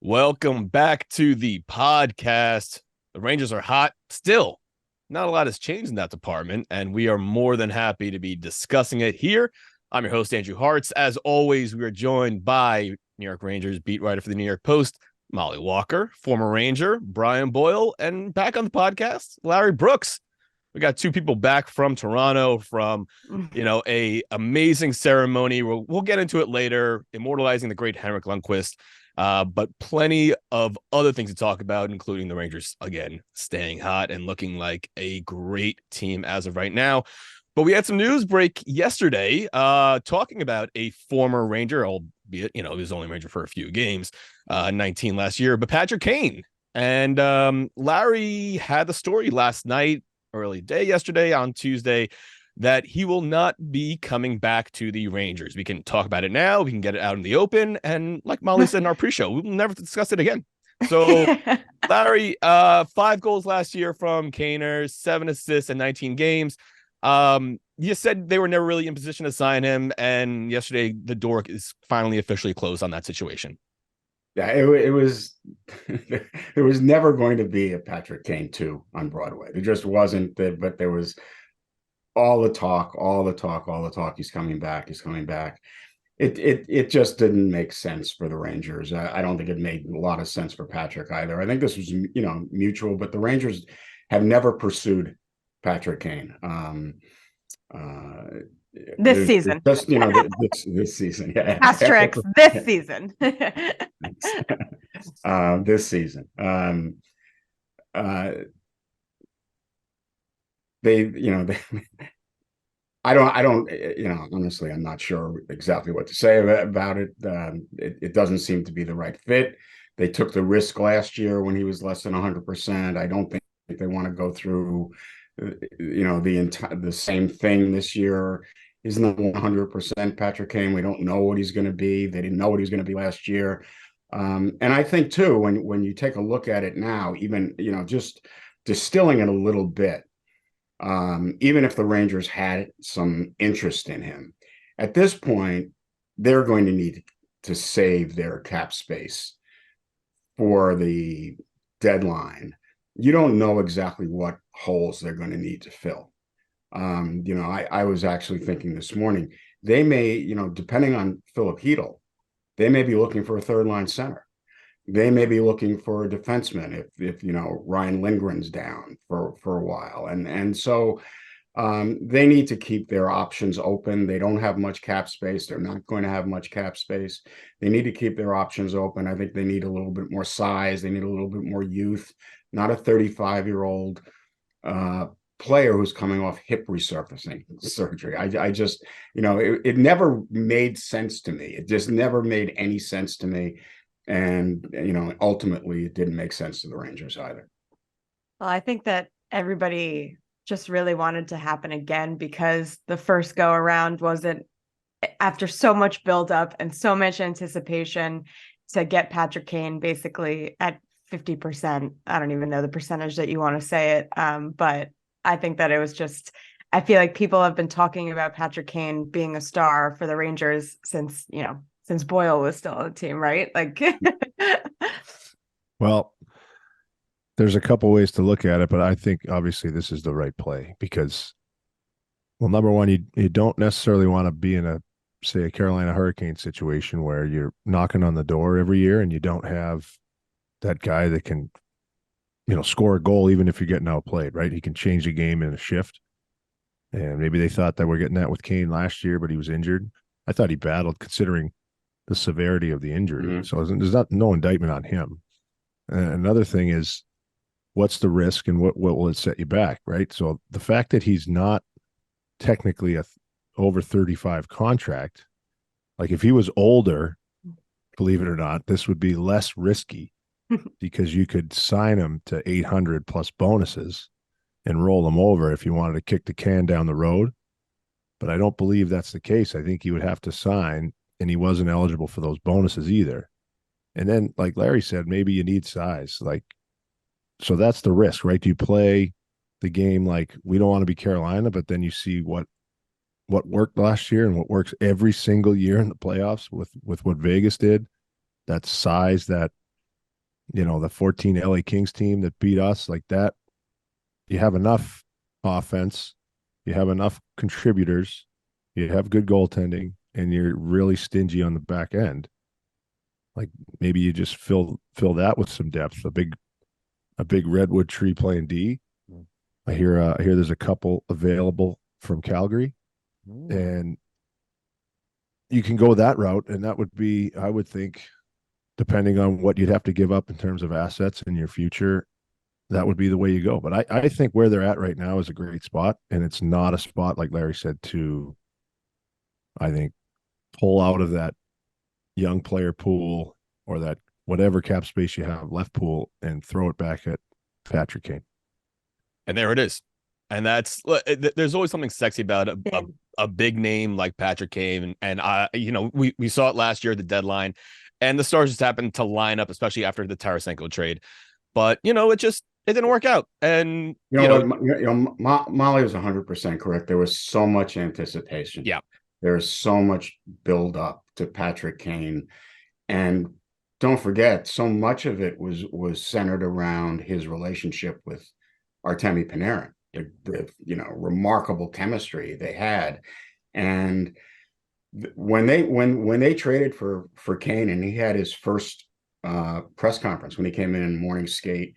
Welcome back to the podcast. The Rangers are hot still. Not a lot has changed in that department, and we are more than happy to be discussing it here. I'm your host, Andrew Harts. As always, we are joined by New York Rangers beat writer for the New York Post, Mollie Walker, former Ranger, Brian Boyle, and back on the podcast, Larry Brooks. We got two people back from Toronto from, a amazing ceremony. We'll get into it later, immortalizing the great Henrik Lundqvist. But plenty of other things to talk about, including the Rangers, again, staying hot and looking like a great team as of right now. But we had some news break yesterday talking about a former Ranger, albeit, he was only Ranger for a few games, 19 last year, but Patrick Kane. And Larry had the story last night, early day yesterday on Tuesday, that he will not be coming back to the Rangers. We can talk about it now. We can get it out in the open. And like Molly said in our pre-show, we will never discuss it again. So, Larry, 5 goals last year from Kaner, 7 assists in 19 games. You said they were never really in position to sign him. And yesterday, the door is finally officially closed on that situation. Yeah, it was there was never going to be a Patrick Kane 2 on Broadway. There just wasn't, but there was all the talk. He's coming back. It just didn't make sense for the Rangers. I don't think it made a lot of sense for Patrick either. I think this was, mutual, but the Rangers have never pursued Patrick Kane. This season. Just, this season. Yeah. Asterisks, this season. This season. I don't, honestly, I'm not sure exactly what to say about it. It doesn't seem to be the right fit. They took the risk last year when he was less than 100%. I don't think they want to go through, the same thing this year. He's not 100% Patrick Kane. We don't know what he's going to be. They didn't know what he was going to be last year. And I think, too, when you take a look at it now, even, just distilling it a little bit, even if the Rangers had some interest in him, at this point, they're going to need to save their cap space for the deadline. You don't know exactly what holes they're going to need to fill. I was actually thinking this morning, they may, depending on Philip Hedl, they may be looking for a third line center. They may be looking for a defenseman if Ryan Lindgren's down for a while. And so they need to keep their options open. They don't have much cap space. They're not going to have much cap space. They need to keep their options open. I think they need a little bit more size. They need a little bit more youth, not a 35-year-old player who's coming off hip resurfacing surgery. I just, it never made sense to me. It just never made any sense to me. And, ultimately it didn't make sense to the Rangers either. Well, I think that everybody just really wanted to happen again because the first go around wasn't, after so much buildup and so much anticipation, to get Patrick Kane basically at 50%. I don't even know the percentage that you want to say it. But I think that it was just, I feel like people have been talking about Patrick Kane being a star for the Rangers since Boyle was still on the team, right? Like, well, there's a couple ways to look at it, but I think obviously this is the right play because, well, number one, you don't necessarily want to be in a Carolina Hurricane situation where you're knocking on the door every year and you don't have that guy that can, score a goal even if you're getting outplayed, right? He can change the game in a shift. And maybe they thought that we're getting that with Kane last year, but he was injured. I thought he battled considering the severity of the injury. Mm-hmm. So there's no indictment on him. And another thing is, what's the risk and what will it set you back, right? So the fact that he's not technically a over 35 contract, like if he was older, believe it or not, this would be less risky because you could sign him to 800 plus bonuses and roll him over if you wanted to kick the can down the road. But I don't believe that's the case. I think he would have to sign, and he wasn't eligible for those bonuses either. And then, like Larry said, maybe you need size. So that's the risk, right? Do you play the game like we don't want to be Carolina, but then you see what worked last year and what works every single year in the playoffs with what Vegas did? That size, that the 14 LA Kings team that beat us like that. You have enough offense, you have enough contributors, you have good goaltending, and you're really stingy on the back end. Like maybe you just fill that with some depth. A big redwood tree playing D. I hear there's a couple available from Calgary, and you can go that route, and that would be, I would think, depending on what you'd have to give up in terms of assets in your future, that would be the way you go. But I think where they're at right now is a great spot, and it's not a spot, like Larry said, to, I think, pull out of that young player pool or that whatever cap space you have left pool and throw it back at Patrick Kane. And there it is. And there's always something sexy about a big name like Patrick Kane. And we saw it last year at the deadline, and the Stars just happened to line up, especially after the Tarasenko trade. But, it didn't work out. And, Mollie was 100% correct. There was so much anticipation. Yeah. There's so much build up to Patrick Kane. And don't forget, so much of it was centered around his relationship with Artemi Panarin, the remarkable chemistry they had. And when they traded for Kane, and he had his first press conference when he came in morning skate,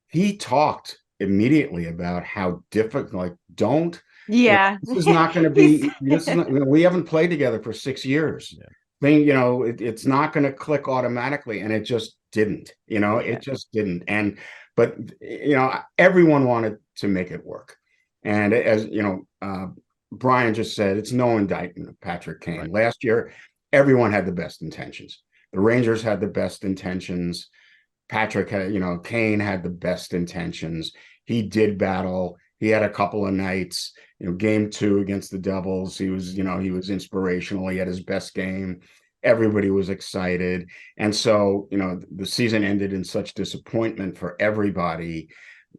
he talked immediately about how difficult, this is not going to be, we haven't played together for 6 years. Yeah. It's not going to click automatically. And it just didn't, it just didn't. But everyone wanted to make it work. And as Brian just said, it's no indictment of Patrick Kane. Right. Last year, everyone had the best intentions. The Rangers had the best intentions. Patrick had, Kane had the best intentions. He did battle. He had a couple of nights, game 2 against the Devils. He was inspirational. He had his best game. Everybody was excited. And so, the season ended in such disappointment for everybody.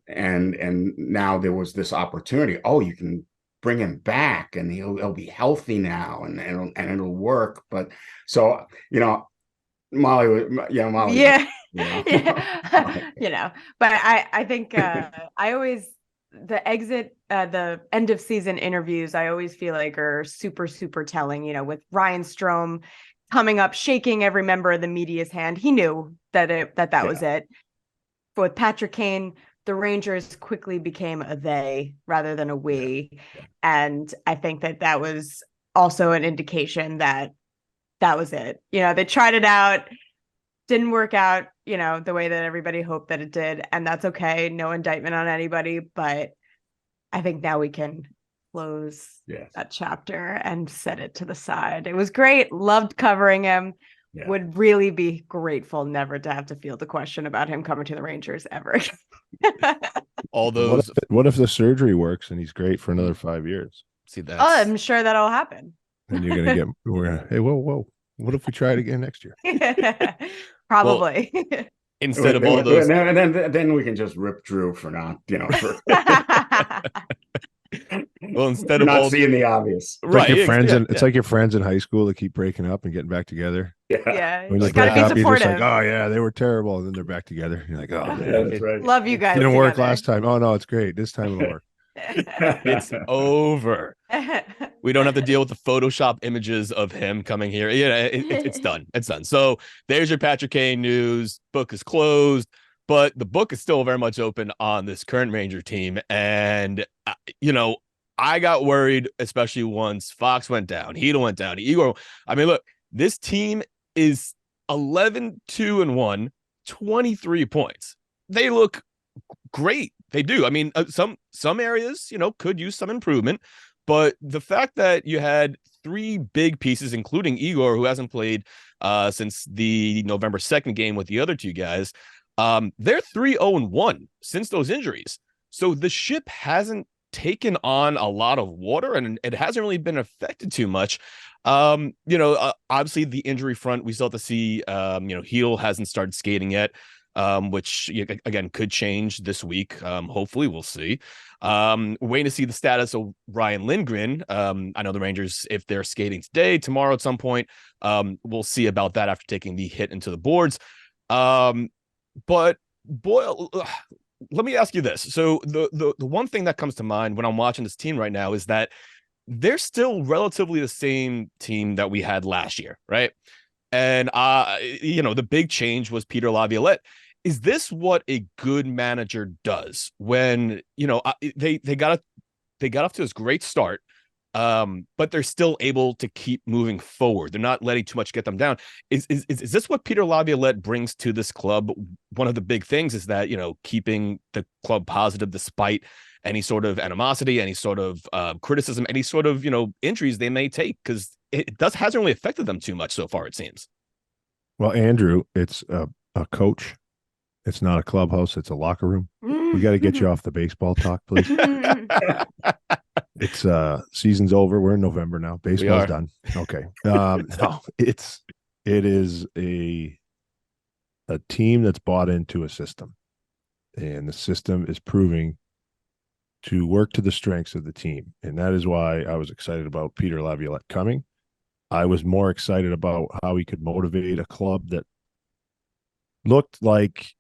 And now there was this opportunity. Oh, you can bring him back and he'll be healthy now and it'll work. But so, Mollie. Yeah. But I think the exit, the end of season interviews, I always feel like are super, super telling, with Ryan Strome coming up, shaking every member of the media's hand. He knew that was it. But with Patrick Kane, the Rangers quickly became a they rather than a we. Yeah. And I think that was also an indication that was it. They tried it out, didn't work out, the way that everybody hoped that it did. And that's okay. No indictment on anybody. But I think now we can close that chapter and set it to the side. It was great. Loved covering him. Yeah. Would really be grateful never to have to field the question about him coming to the Rangers ever. All those. What if the surgery works and he's great for another 5 years? See that? Oh, I'm sure that'll happen. And you're gonna hey, whoa. What if we try it again next year? Probably. Well, instead of all those, then we can just rip Drew for not, well, instead of not seeing the obvious, right? It's like your friends in high school that keep breaking up and getting back together. Yeah. When you gotta be supportive. You're just like, oh yeah, they were terrible, and then they're back together. You're like, oh man, that's right. Love you guys. Didn't work last time. Oh no, it's great. This time it'll work. It's over. We don't have to deal with the Photoshop images of him coming here. It's done. It's done. So there's your Patrick Kane news. Book is closed, but the book is still very much open on this current Ranger team. And I got worried, especially once Fox went down, Hedel went down, Igor. I mean, look, this team is 11-2-1, 23 points. They look great. They do. I mean, some areas, could use some improvement, but the fact that you had 3 big pieces, including Igor, who hasn't played since the November 2nd game with the other 2 guys, they're 3-0-1 since those injuries. So the ship hasn't taken on a lot of water and it hasn't really been affected too much. Obviously the injury front, we still have to see, Heel hasn't started skating yet. Which again could change this week. Hopefully we'll see. Waiting to see the status of Ryan Lindgren. I know the Rangers, if they're skating today, tomorrow at some point, we'll see about that after taking the hit into the boards. But Boyle, let me ask you this. So the one thing that comes to mind when I'm watching this team right now is that they're still relatively the same team that we had last year, right? And the big change was Peter Laviolette. Is this what a good manager does when they got off to this great start, but they're still able to keep moving forward? They're not letting too much get them down. Is this what Peter Laviolette brings to this club? One of the big things is that keeping the club positive despite any sort of animosity, any sort of criticism, any sort of injuries they may take, because hasn't really affected them too much so far, it seems. Well, Andrew, it's a coach. It's not a clubhouse. It's a locker room. We got to get you off the baseball talk, please. It's season's over. We're in November now. Baseball's done. Okay. No, it is a team that's bought into a system, and the system is proving to work to the strengths of the team. And that is why I was excited about Peter Laviolette coming. I was more excited about how he could motivate a club that looked like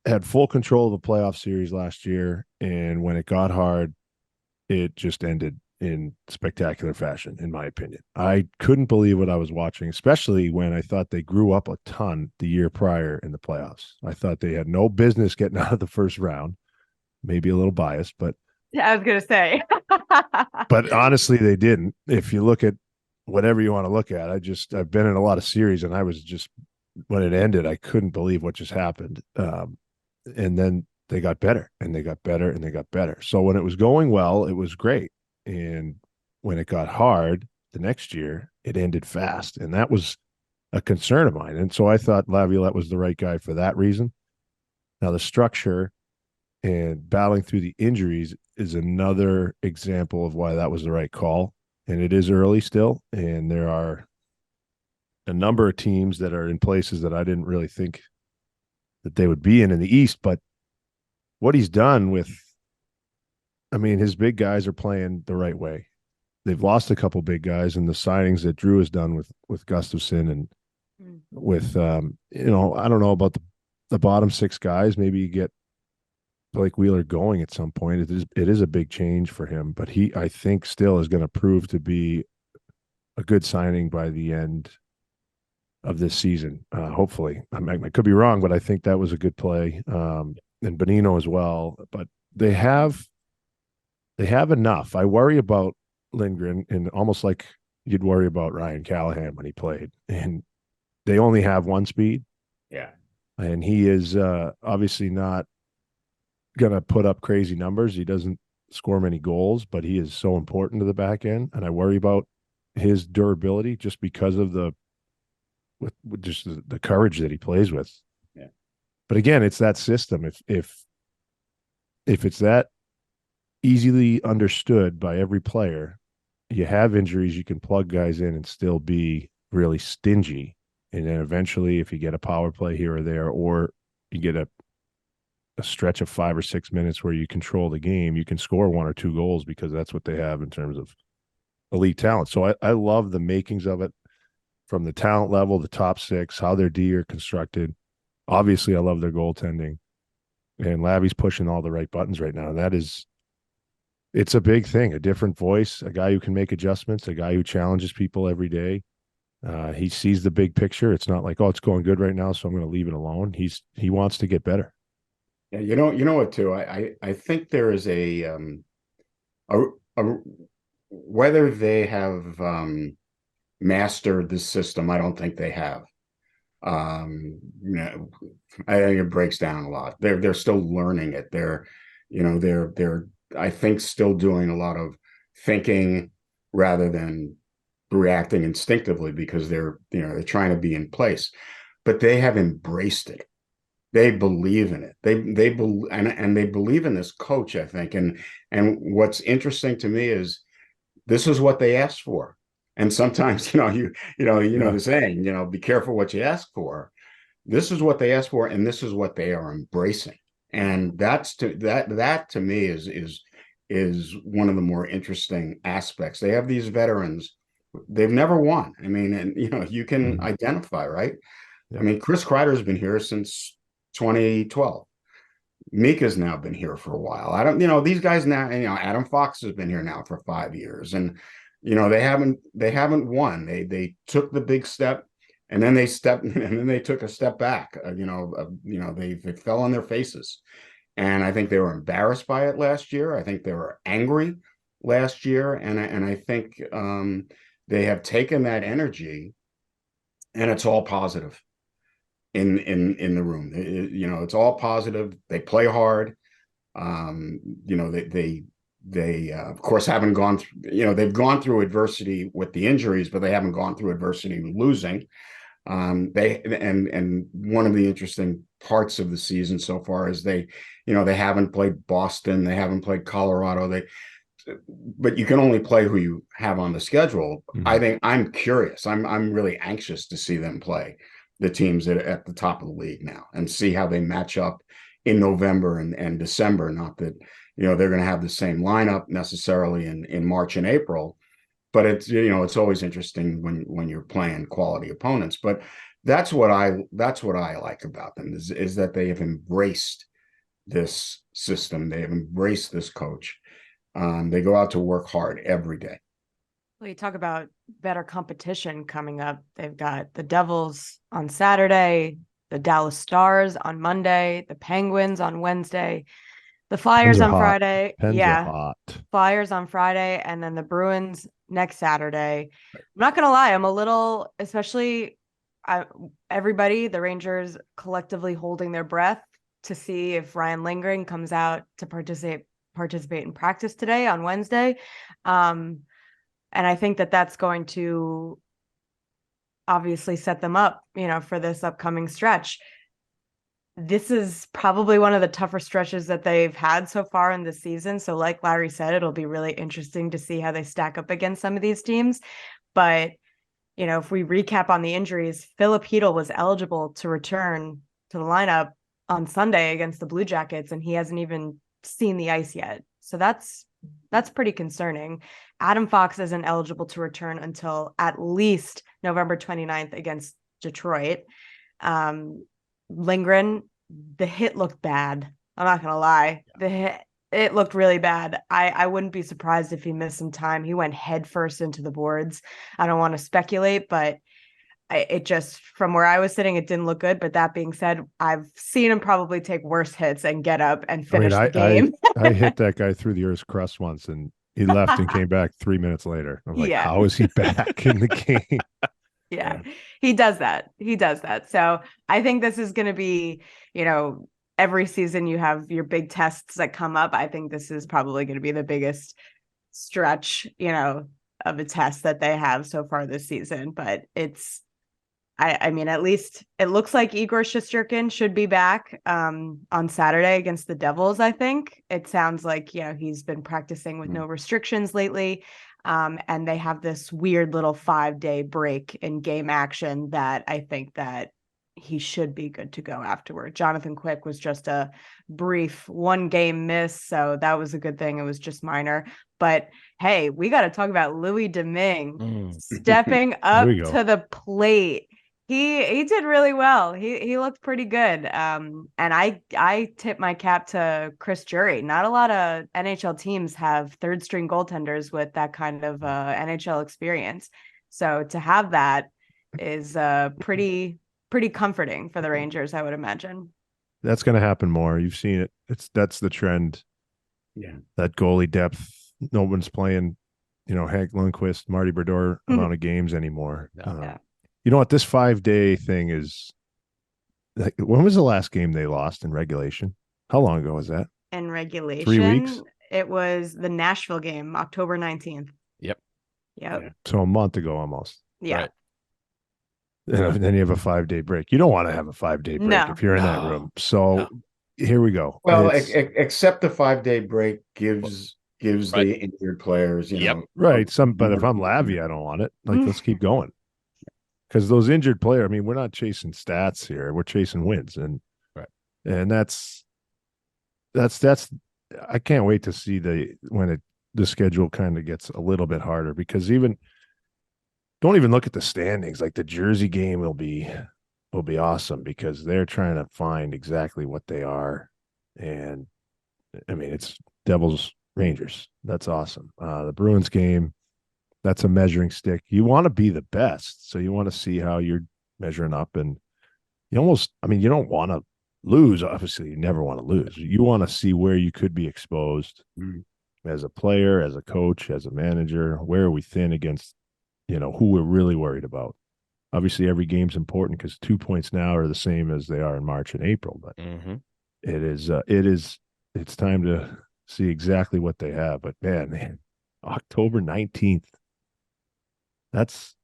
had full control of the playoff series last year. And when it got hard, it just ended in spectacular fashion, in my opinion. I couldn't believe what I was watching, especially when I thought they grew up a ton the year prior in the playoffs. I thought they had no business getting out of the first round. Maybe a little biased, but I was going to say. But honestly, they didn't. If you look at whatever you want to look at, I've been in a lot of series, and I was just, when it ended, I couldn't believe what just happened. And then they got better, and they got better, and they got better. So when it was going well, it was great. And when it got hard the next year, it ended fast. And that was a concern of mine. And so I thought Laviolette was the right guy for that reason. Now, the structure and battling through the injuries is another example of why that was the right call. And it is early still. And there are a number of teams that are in places that I didn't really think that they would be in the East. But what he's done his big guys are playing the right way. They've lost a couple big guys, and the signings that Drew has done with Gustafsson and with, I don't know about the bottom six guys. Maybe you get Blake Wheeler going at some point. It is a big change for him, but he, I think, still is going to prove to be a good signing by the end of this season. Hopefully, I could be wrong, but I think that was a good play. And Bonino as well. But they have enough. I worry about Lindgren, and almost like you'd worry about Ryan Callahan when he played. And they only have one speed. Yeah. And he is obviously not going to put up crazy numbers. He doesn't score many goals, but he is so important to the back end. And I worry about his durability just because of the courage that he plays with. Yeah. But again, it's that system. If it's that easily understood by every player, you have injuries, you can plug guys in and still be really stingy. And then eventually, if you get a power play here or there, or you get a stretch of 5 or 6 minutes where you control the game, you can score 1 or 2 goals because that's what they have in terms of elite talent. So I love the makings of it from the talent level, the top six, how their D are constructed. Obviously, I love their goaltending. And Lavi's pushing all the right buttons right now. And it's a big thing, a different voice, a guy who can make adjustments, a guy who challenges people every day. He sees the big picture. It's not like, oh, it's going good right now, so I'm going to leave it alone. He wants to get better. Yeah, you know what, too? I think there is a whether they have mastered the system, I don't think they have. I think it breaks down a lot. They're still learning it. They're I think still doing a lot of thinking rather than reacting instinctively because they're trying to be in place. But they have embraced it. They believe in it. They believe and they believe in this coach, I think. And what's interesting to me is this is what they asked for. And sometimes, you know the saying, be careful what you ask for. This is what they asked for, and this is what they are embracing. And that to me is one of the more interesting aspects. They have these veterans. They've never won. I mean, and you can identify, right? Yeah. I mean, Chris Kreider's been here since 2012. Mika's now been here for a while. I don't, these guys now, Adam Fox has been here now for 5 years, and they haven't won. They took the big step, and then they took a step back. They fell on their faces, and I think they were embarrassed by it last year. I think they were angry last year, and I think they have taken that energy, and it's all positive in the room. It's all positive. They play hard. They of course haven't gone through, they've gone through adversity with the injuries, but they haven't gone through adversity losing. And one of the interesting parts of the season so far is they haven't played Boston, they haven't played Colorado, but you can only play who you have on the schedule. Mm-hmm. I think I'm curious. I'm really anxious to see them play the teams at the top of the league now and see how they match up in November and December. Not that they're going to have the same lineup necessarily in March and April, but it's always interesting when you're playing quality opponents. But that's what I like about them is that they have embraced this system. They have embraced this coach. They go out to work hard every day. Well, you talk about better competition coming up. They've got the Devils on Saturday, the Dallas Stars on Monday, the Penguins on Wednesday, the Flyers on Friday. Flyers on Friday, and then the Bruins next Saturday. I'm not going to lie. I'm a little, especially everybody, the Rangers collectively holding their breath to see if Ryan Lindgren comes out to participate in practice today on Wednesday. And I think that's going to obviously set them up, for this upcoming stretch. This is probably one of the tougher stretches that they've had so far in the season. So like Larry said, it'll be really interesting to see how they stack up against some of these teams. But, if we recap on the injuries, Philip Hedl was eligible to return to the lineup on Sunday against the Blue Jackets, and he hasn't even seen the ice yet. So that's pretty concerning. Adam Fox isn't eligible to return until at least November 29th against Detroit. Lindgren, the hit looked bad. I'm not going to lie. It looked really bad. I wouldn't be surprised if he missed some time. He went headfirst into the boards. I don't want to speculate, but it just, from where I was sitting, it didn't look good. But that being said, I've seen him probably take worse hits and get up and finish the game. I hit that guy through the earth's crust once, and he left and came back 3 minutes later. I'm like, how is he back in the game? Yeah, he does that. So I think this is going to be, every season you have your big tests that come up. I think this is probably going to be the biggest stretch, of a test that they have so far this season. But I mean, at least it looks like Igor Shesterkin should be back on Saturday against the Devils. I think it sounds like, he's been practicing with no restrictions lately. And they have this weird little 5-day break in game action that I think that he should be good to go afterward. Jonathan Quick was just a brief 1-game miss, so that was a good thing. It was just minor. But hey, we got to talk about Louis Domingue stepping up to the plate. He did really well. He looked pretty good. And I tip my cap to Chris Drury. Not a lot of NHL teams have third string goaltenders with that kind of NHL experience. So to have that is pretty comforting for the Rangers, I would imagine. That's going to happen more. You've seen it. That's the trend. Yeah. That goalie depth. No one's playing, Henrik Lundqvist, Marty Brodeur amount of games anymore. Yeah. You know what? This 5-day thing is like, when was the last game they lost in regulation? How long ago was that? In regulation? 3 weeks? It was the Nashville game, October 19th. Yep. Yeah. So a month ago almost. Yeah. Right. And then you have a 5-day break. You don't want to have a 5-day break if you're in that room. So here we go. Well, except the 5-day break gives the injured players, Right. But if I'm Lavi, I don't want it. Like, let's keep going. Because those injured players, I mean, we're not chasing stats here. We're chasing wins. And that's I can't wait to see when the schedule kind of gets a little bit harder, because don't even look at the standings. Like the Jersey game will be will be awesome because they're trying to find exactly what they are. And I mean, it's Devils Rangers. That's awesome. The Bruins game, that's a measuring stick. You want to be the best. So you want to see how you're measuring up. And you almost, I mean, you don't want to lose. Obviously, you never want to lose. You want to see where you could be exposed as a player, as a coach, as a manager. Where are we thin against, who we're really worried about? Obviously, every game's important because 2 points now are the same as they are in March and April. But it's time to see exactly what they have. But man, October 19th, that's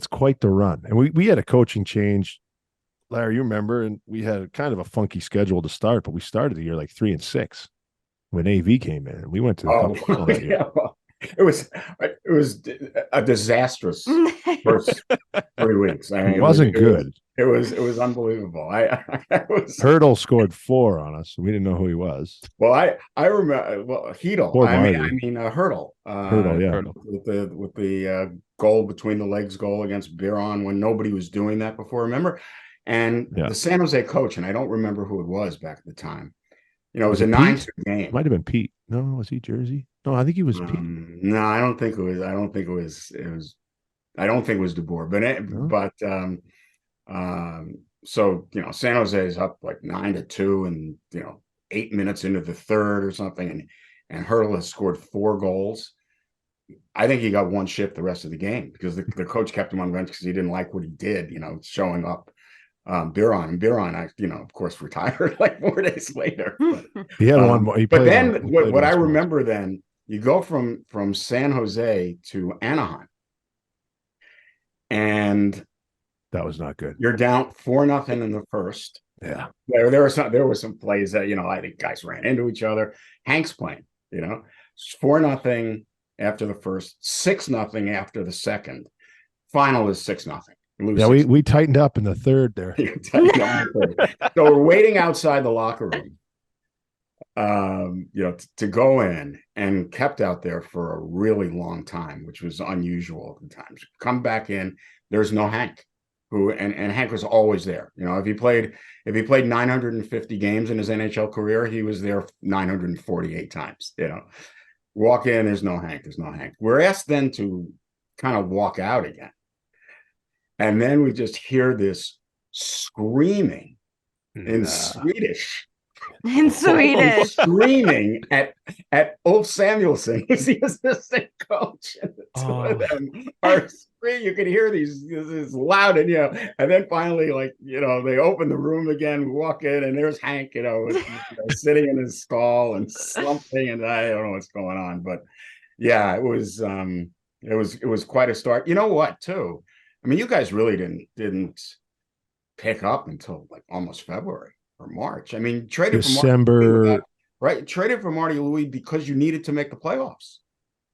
quite the run. And we had a coaching change, Larry, you remember, and we had kind of a funky schedule to start, but we started the year like 3-6 when AV came in, and we went to the cup that year. It was a disastrous first 3 weeks. I mean, it wasn't good. It was unbelievable. Hurdle scored 4 on us. We didn't know who he was. Well, I remember. Well, Hedel. I mean, Hurdle. Hurdle, yeah. Hurdle. With the goal between the legs goal against Biron when nobody was doing that before. Remember, and the San Jose coach, and I don't remember who it was back at the time. It was a 9-2 game. It might have been Pete. No, was he Jersey? No, I think he was Pete. No, I don't think it was. I don't think it was DeBoer. So San Jose is up like 9-2, and 8 minutes into the third or something, and Hurdle has scored 4 goals. I think he got one shift the rest of the game because the coach kept him on bench because he didn't like what he did. Showing up. Biron, of course, retired like 4 days later. But, he had one more. But then what I remember then, you go from San Jose to Anaheim, and that was not good. You're down 4-0 in the first. Yeah, there were some plays that I think guys ran into each other. Hank's playing, 4-0 after the first, 6-0 after the second. Final is 6-0. Yeah, we tightened up in the third there. So we're waiting outside the locker room, to go in, and kept out there for a really long time, which was unusual at the time. Come back in, there's no Hank, and Hank was always there. If he played 950 games in his NHL career, he was there 948 times. Walk in, there's no Hank. We're asked then to kind of walk out again. And then we just hear this screaming in Swedish. Screaming at Ulf Samuelsson, who's the assistant coach. And the two of them are screaming. You can hear this loud, and then finally, they open the room again. We walk in, and there's Hank, sitting in his stall and slumping, and I don't know what's going on. But yeah, it was quite a start. You know what, too? I mean, you guys really didn't pick up until like almost February or March. I mean, traded December, right? Traded for Marty Louis because you needed to make the playoffs.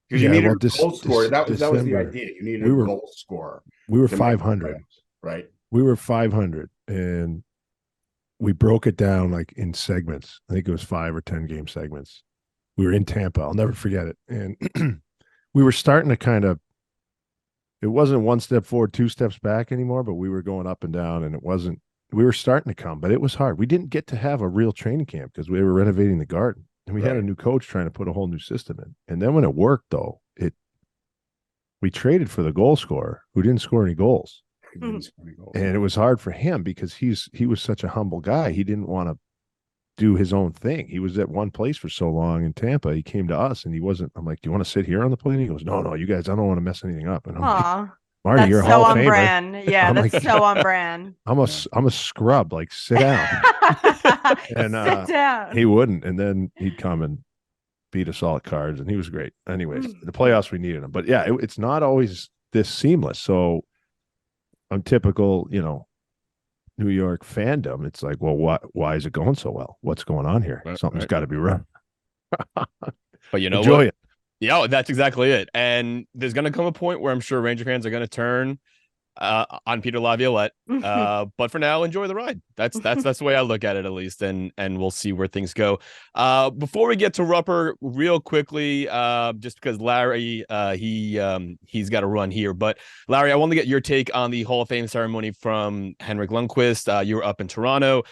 Because you needed a goal scorer. That was the idea. You needed a goal scorer. We were 500, right? We were 500, and we broke it down like in segments. I think it was 5 or 10 game segments. We were in Tampa. I'll never forget it. And we were starting to kind of. It wasn't 1 step forward, 2 steps back anymore, but we were going up and down, and we were starting to come, but it was hard. We didn't get to have a real training camp because we were renovating the Garden, and we had a new coach trying to put a whole new system in. And then when it worked, though, we traded for the goal scorer who didn't score any goals. And it was hard for him because he was such a humble guy. He didn't want to do his own thing. He was at one place for so long in Tampa. He came to us, and he wasn't. I'm like, "Do you want to sit here on the plane?" He goes, "No, you guys. I don't want to mess anything up." And I'm like, "Marty, you're a Hall of Famer." Brand. Yeah, that's so on brand. I'm a scrub. Like, sit down. And sit down. He wouldn't, and then he'd come and beat us all at cards, and he was great. Anyways, the playoffs, we needed him, but yeah, it's not always this seamless. So, on typical, New York fandom, it's like, well, why is it going so well? What's going on here? Something's got to be wrong. But enjoy it. Yeah, that's exactly it. And there's going to come a point where I'm sure Ranger fans are going to turn on Peter Laviolette. But for now, enjoy the ride. That's the way I look at it, at least, and we'll see where things go. Before we get to Rupper, real quickly, just because Larry, he's got to run here. But Larry, I want to get your take on the Hall of Fame ceremony from Henrik Lundqvist. You were up in Toronto.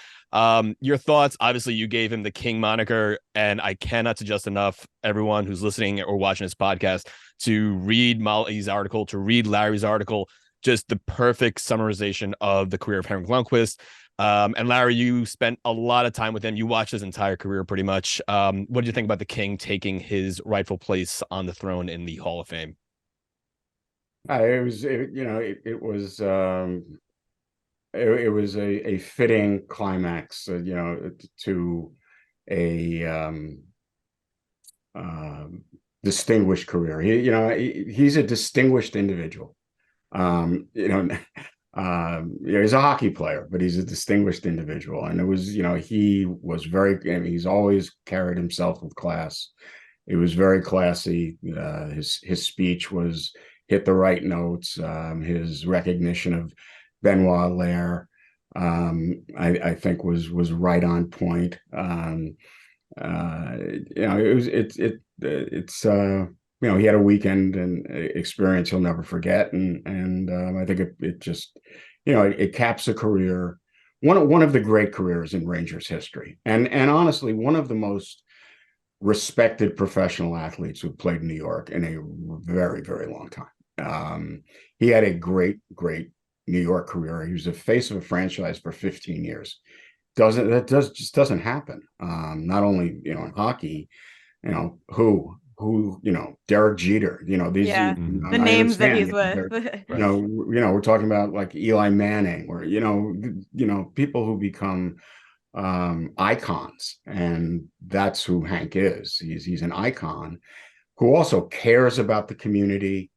Your thoughts? Obviously, you gave him the King moniker, and I cannot suggest enough everyone who's listening or watching this podcast to read Mollie's article, to read Larry's article. Just the perfect summarization of the career of Henrik Lundqvist. And Larry, you spent a lot of time with him. You watched his entire career pretty much. What did you think about the King taking his rightful place on the throne in the Hall of Fame? It was a fitting climax, to a distinguished career. He's a distinguished individual. He's a hockey player, but he's a distinguished individual. And it was, he was he's always carried himself with class. It was very classy. His speech hit the right notes. His recognition of Benoit Lair, I think was right on point. He had a weekend and experience he'll never forget, and I think it just, it caps a career, one of the great careers in Rangers history, and honestly, one of the most respected professional athletes who played in New York in a very, very long time. He had a great New York career. He was the face of a franchise for 15 years. Just doesn't happen. Not only in hockey, who Derek Jeter, these the names that he's with. We're talking about like Eli Manning, or people who become icons, and that's who Hank is. He's an icon who also cares about the community.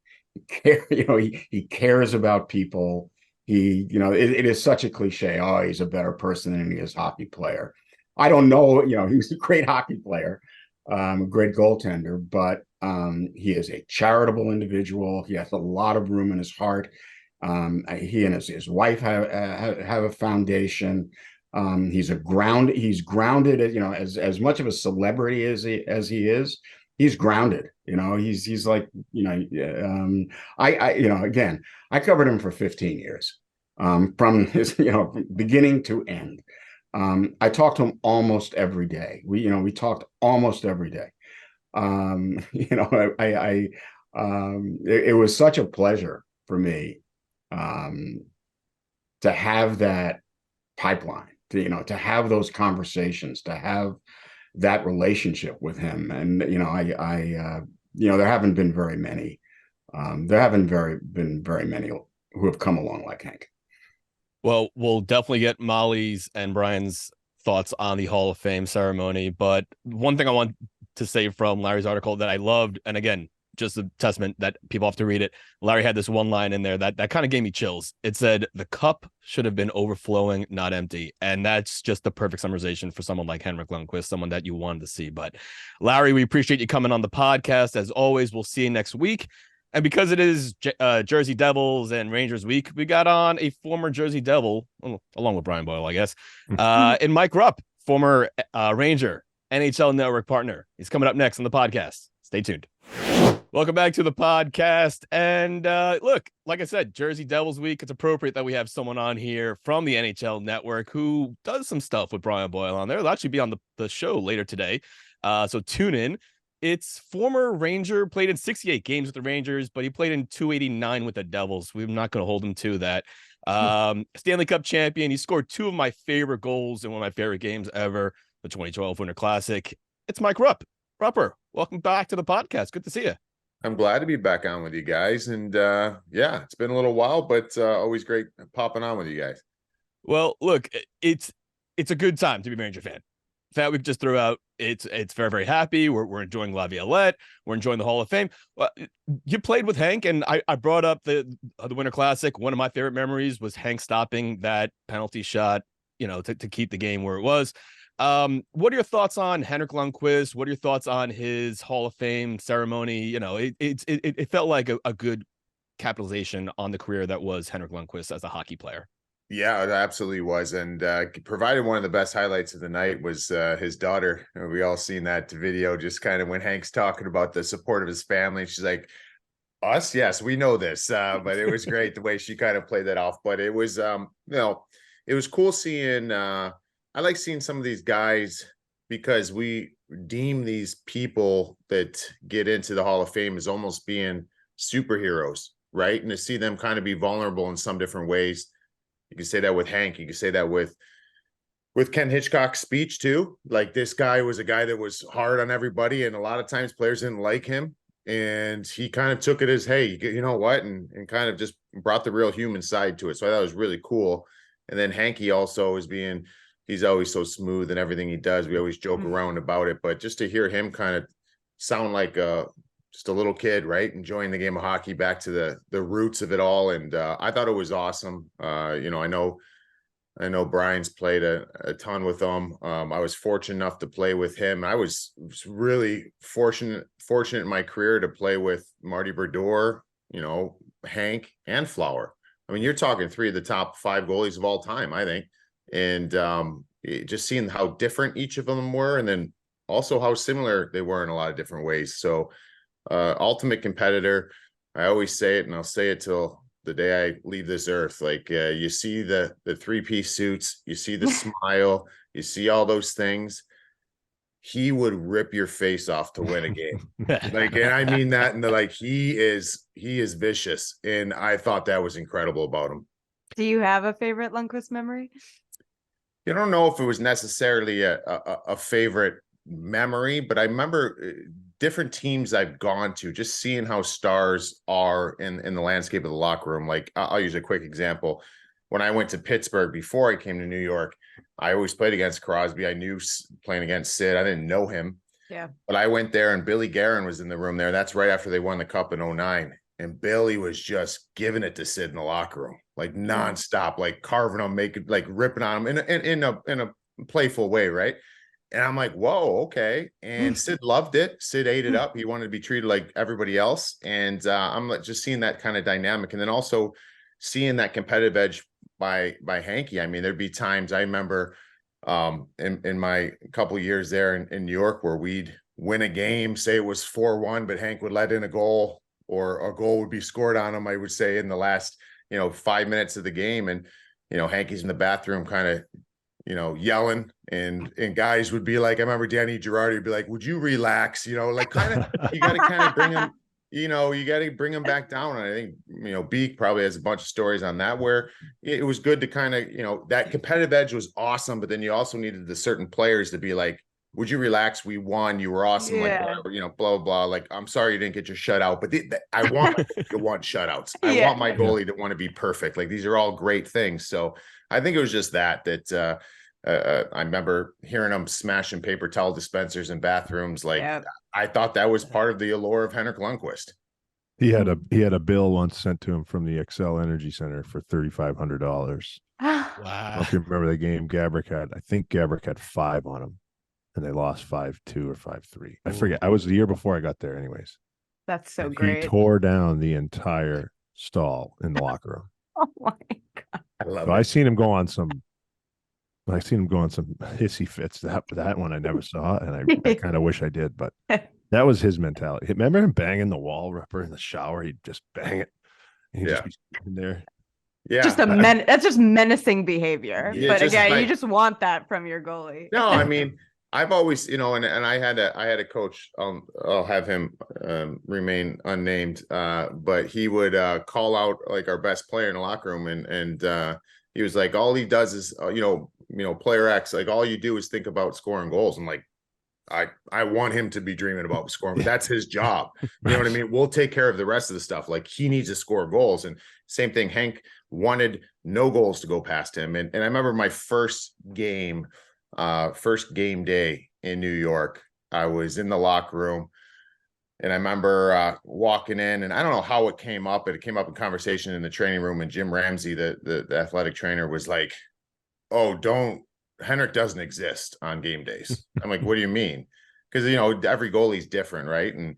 He cares about people. It is such a cliche. Oh, he's a better person than he is a hockey player. I don't know. He was a great hockey player, a great goaltender, but he is a charitable individual. He has a lot of room in his heart. He and his wife have a foundation. He's grounded. As much of a celebrity as he is, he's grounded. He's like, again, I covered him for 15 years, from his, beginning to end. I talked to him almost every day. We talked almost every day. It was such a pleasure for me, to have that pipeline, to have those conversations, to have that relationship with him. And, there haven't been very many. Been very many who have come along like Hank. Well, we'll definitely get Mollie's and Brian's thoughts on the Hall of Fame ceremony. But one thing I want to say from Larry's article that I loved, and again, just a testament that people have to read it. Larry had this one line in there that kind of gave me chills. It said, "The cup should have been overflowing, not empty." And that's just the perfect summarization for someone like Henrik Lundqvist, someone that you wanted to see. But Larry, we appreciate you coming on the podcast. As always, we'll see you next week. And because it is Jersey Devils and Rangers week, we got on a former Jersey Devil, along with Brian Boyle, I guess, and Mike Rupp, former Ranger, NHL Network partner. He's coming up next on the podcast. Stay tuned. Welcome back to the podcast. And look, like I said, Jersey Devils week. It's appropriate that we have someone on here from the NHL Network who does some stuff with Brian Boyle on there. They'll actually be on the show later today. So tune in. It's former Ranger, played in 68 games with the Rangers, but he played in 289 with the Devils. We're not going to hold him to that. Stanley Cup champion. He scored two of my favorite goals in one of my favorite games ever, the 2012 Winter Classic. It's Mike Rupp. Rupper, welcome back to the podcast. Good to see you. I'm glad to be back on with you guys. And it's been a little while, but always great popping on with you guys. Well, look, it's a good time to be a Ranger fan. That we've just threw out, it's very, very happy. We're enjoying Laviolette. We're enjoying the Hall of Fame. Well, you played with Hank, and I brought up the Winter Classic. One of my favorite memories was Hank stopping that penalty shot, to keep the game where it was. What are your thoughts on Henrik Lundqvist? What are your thoughts on his Hall of Fame ceremony? It felt like a good capitalization on the career that was Henrik Lundqvist as a hockey player. Yeah, it absolutely was. And provided one of the best highlights of the night was his daughter. We all seen that video just kind of when Hank's talking about the support of his family. She's like, us? Yes, we know this. But it was great the way she kind of played that off. But it was, it was cool seeing, I like seeing some of these guys because we deem these people that get into the Hall of Fame as almost being superheroes, right? And to see them kind of be vulnerable in some different ways. You can say that with Hank. You can say that with Ken Hitchcock's speech too. Like this guy was a guy that was hard on everybody, and a lot of times players didn't like him. And he kind of took it as, hey, you know what? And kind of just brought the real human side to it. So I thought it was really cool. And then Hanky also is he's always so smooth in everything he does. We always joke around about it, but just to hear him kind of sound like just a little kid, right? Enjoying the game of hockey, back to the roots of it all. And I thought it was awesome. I know Brian's played a ton with him. I was fortunate enough to play with him. I was really fortunate in my career to play with Marty Brodeur, Hank and Flower. I mean, you're talking 3 of the top 5 goalies of all time, I think. And just seeing how different each of them were, and then also how similar they were in a lot of different ways. So ultimate competitor. I always say it, and I'll say it till the day I leave this earth. Like you see the 3-piece suits, you see the smile, you see all those things. He would rip your face off to win a game. And I mean that, and he is vicious, and I thought that was incredible about him. Do you have a favorite Lundqvist memory? I don't know if it was necessarily a favorite memory, but I remember different teams I've gone to, just seeing how stars are in the landscape of the locker room. Like I'll use a quick example. When I went to Pittsburgh before I came to New York, I always played against Crosby. I knew playing against Sid. I didn't know him. Yeah. But I went there and Billy Guerin was in the room there. That's right after they won the Cup in 2009. And Billy was just giving it to Sid in the locker room, like nonstop, like carving him, ripping on him in a playful way, right? And I'm like, whoa, okay. And Sid loved it. Sid ate it up. He wanted to be treated like everybody else. And I'm just seeing that kind of dynamic. And then also seeing that competitive edge by Hanky. I mean, there'd be times I remember in my couple years there in New York where we'd win a game, say it was 4-1, but Hank would let in a goal, or a goal would be scored on him, I would say, in the last, 5 minutes of the game. And, Hanky's in the bathroom kind of, yelling, and guys would be like, I remember Danny Girardi would be like, would you relax? You got to kind of bring him, you got to bring him back down. And I think, Beak probably has a bunch of stories on that, where it was good to kind of, that competitive edge was awesome, but then you also needed the certain players to be like, would you relax? We won. You were awesome. Yeah. Like, blah, blah. Like, I'm sorry you didn't get your shutout, but I want to want shutouts. I want my goalie to want to be perfect. Like, these are all great things. So I think it was just that I remember hearing them smashing paper towel dispensers in bathrooms. Like, I thought that was part of the allure of Henrik Lundqvist. He had a bill once sent to him from the Excel Energy Center for $3,500. Wow. I don't know if you remember the game I think Gabrick had 5 on him, and they lost 5-2 or 5-3. I forget. I was the year before I got there anyways. That's so and great. He tore down the entire stall in the locker room. Oh my God. I love So it. I seen him go on some hissy fits. That one I never saw, and I kind of wish I did, but that was his mentality. Remember him banging the wall, Rupper, in the shower? He'd just bang it. And he'd just be sitting there. Yeah. That's just menacing behavior. Yeah, but just again, you just want that from your goalie. No, I mean, I've always, and I had a coach, I'll have him remain unnamed, but he would call out like our best player in the locker room, and he was like, all he does is, player X, like all you do is think about scoring goals. I'm like, I want him to be dreaming about scoring, but that's his job. You know what I mean? We'll take care of the rest of the stuff. Like, he needs to score goals. And same thing, Hank wanted no goals to go past him. And I remember my first game day in New York, I was in the locker room, and I remember walking in, and I don't know how it came up, but it came up in conversation in the training room, and Jim Ramsey, the athletic trainer, was like, oh, Henrik doesn't exist on game days. I'm like, what do you mean? because, every goalie's different, right? And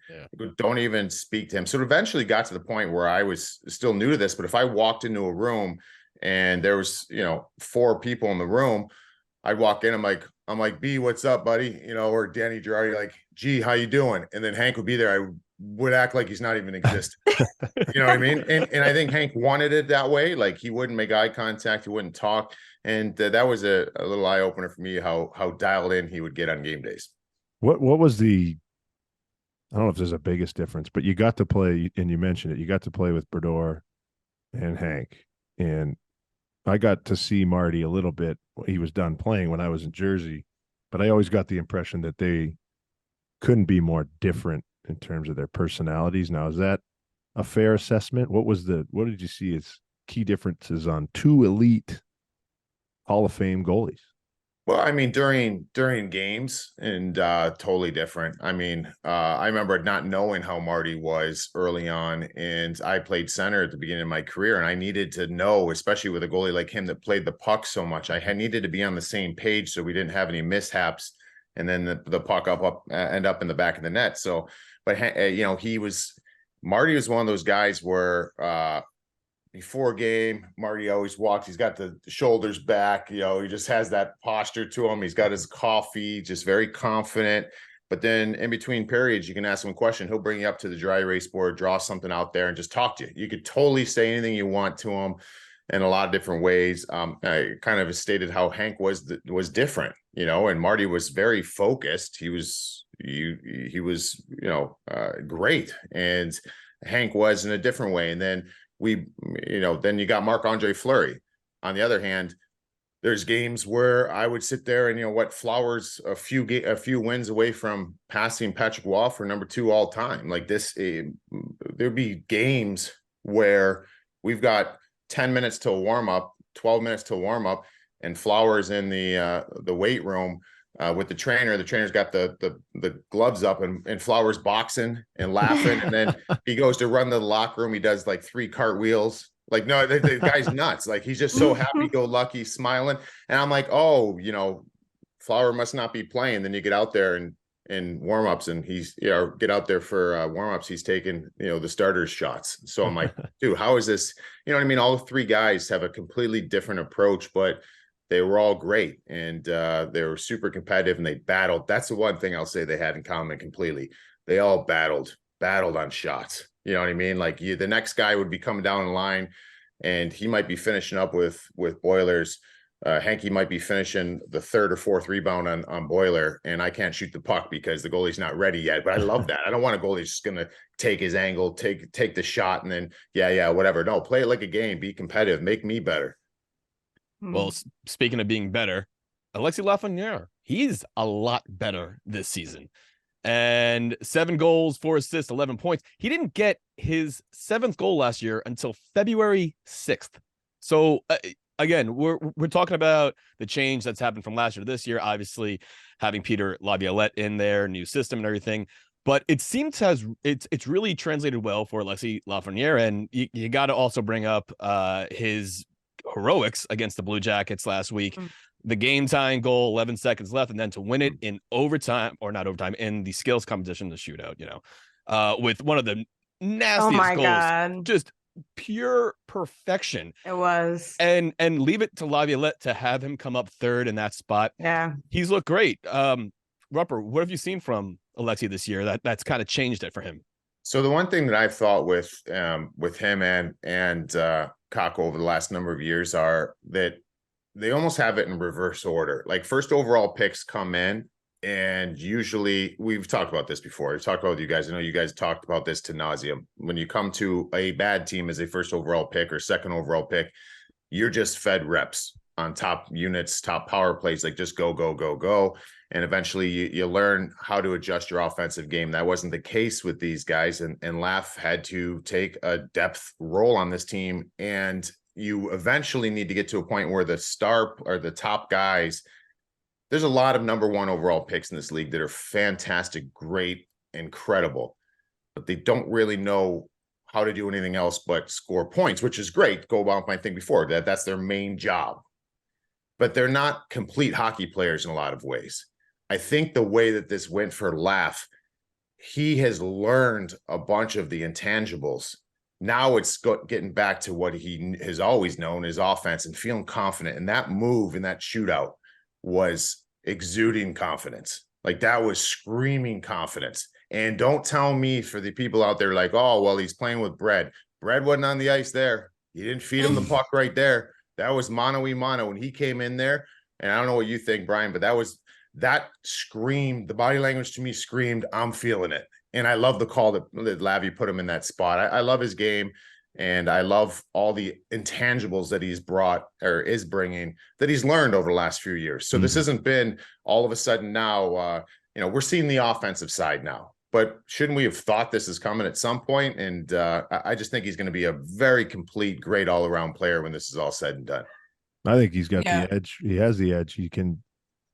don't even speak to him. So it eventually got to the point where I was still new to this, but if I walked into a room and there was, 4 people in the room, I'd walk in, I'm like, B, what's up, buddy? Or Danny Girardi, like, G, how you doing? And then Hank would be there. I would act like he's not even existing. You know what I mean? And I think Hank wanted it that way. Like, he wouldn't make eye contact. He wouldn't talk. And that was a little eye opener for me, how dialed in he would get on game days. What was I don't know if there's a biggest difference, but you got to play, and you mentioned it, you got to play with Brodeur and Hank. And I got to see Marty a little bit. He was done playing when I was in Jersey, but I always got the impression that they couldn't be more different in terms of their personalities. Now, is that a fair assessment? What did you see as key differences on 2 elite Hall of Fame goalies? Well, I mean, during games, and totally different. I mean, I remember not knowing how Marty was early on, and I played center at the beginning of my career, and I needed to know, especially with a goalie like him that played the puck so much, I had needed to be on the same page so we didn't have any mishaps, and then the puck end up in the back of the net. So, but Marty was one of those guys where before game, Marty always walks. He's got the shoulders back. He just has that posture to him. He's got his coffee, just very confident. But then in between periods, you can ask him a question. He'll bring you up to the dry erase board, draw something out there, and just talk to you. You could totally say anything you want to him in a lot of different ways. I kind of stated how Hank was different, and Marty was very focused. He was great, and Hank was in a different way. And then then you got Marc-Andre Fleury. On the other hand, there's games where I would sit there and Flowers a few wins away from passing Patrick Roy for number 2 all time. Like this, there'd be games where we've got 10 minutes till warm up, 12 minutes till warm up, and Flowers in the weight room with the trainer. The trainer's got the gloves up, and Flowers boxing and laughing, and then he goes to run to the locker room. He does like 3 cartwheels. Like, no, the guy's nuts. Like, he's just so happy-go-lucky, smiling. And I'm like, oh, Flower must not be playing. Then you get out there and warm-ups, and he's get out there for warm-ups. He's taking the starters shots. So I'm like, dude, how is this? You know what I mean? All 3 guys have a completely different approach, but they were all great, and they were super competitive, and they battled. That's the one thing I'll say they had in common completely. They all battled on shots. You know what I mean? Like, the next guy would be coming down the line, and he might be finishing up with Boilers. Hanky might be finishing the 3rd or 4th rebound on Boiler, and I can't shoot the puck because the goalie's not ready yet. But I love that. I don't want a goalie just going to take his angle, take the shot, and then whatever. No, play it like a game. Be competitive. Make me better. Well, speaking of being better, Alexis Lafrenière, he's a lot better this season. And 7 goals, 4 assists, 11 points. He didn't get his 7th goal last year until February 6th. So again, we're talking about the change that's happened from last year to this year. Obviously, having Peter Laviolette in there, new system and everything. But it seems it's really translated well for Alexis Lafrenière. And you got to also bring up his heroics against the Blue Jackets last week. The game tying goal, 11 seconds left, and then to win it in overtime, or not overtime, in the skills competition, the shootout, with one of the nastiest goals. God. Just pure perfection. It was. And leave it to Laviolette to have him come up 3rd in that spot. Yeah. He's looked great. Rupper, what have you seen from Alexis this year that's kind of changed it for him? So the one thing that I've thought with him and Kakko over the last number of years are that they almost have it in reverse order. Like, first overall picks come in, and usually, we've talked about this before. We've talked about with you guys. I know you guys talked about this to nauseam. When you come to a bad team as a first overall pick or 2nd overall pick, you're just fed reps on top units, top power plays, like just go, go, go, go. And eventually you learn how to adjust your offensive game. That wasn't the case with these guys. And Laf had to take a depth role on this team. And you eventually need to get to a point where the star or the top guys, there's a lot of number 1 overall picks in this league that are fantastic, great, incredible, but they don't really know how to do anything else but score points, which is great. Go about my thing before that's their main job, but they're not complete hockey players in a lot of ways. I think the way that this went for Laf, he has learned a bunch of the intangibles. Now it's getting back to what he has always known, his offense, and feeling confident. And that move in that shootout was exuding confidence. Like, that was screaming confidence. And don't tell me, for the people out there like, oh, well, he's playing with Bread. Bread wasn't on the ice there. You didn't feed him the puck right there. That was mano-a-mano when he came in there. And I don't know what you think, Brian, but that screamed, the body language to me screamed, I'm feeling it. And I love the call that Lavi put him in that spot. I love his game, and I love all the intangibles that he's brought, or is bringing, that he's learned over the last few years. So this hasn't been all of a sudden now, we're seeing the offensive side now. But shouldn't we have thought this is coming at some point? And I just think he's going to be a very complete, great all-around player when this is all said and done. I think he's got the edge. He has the edge. He can,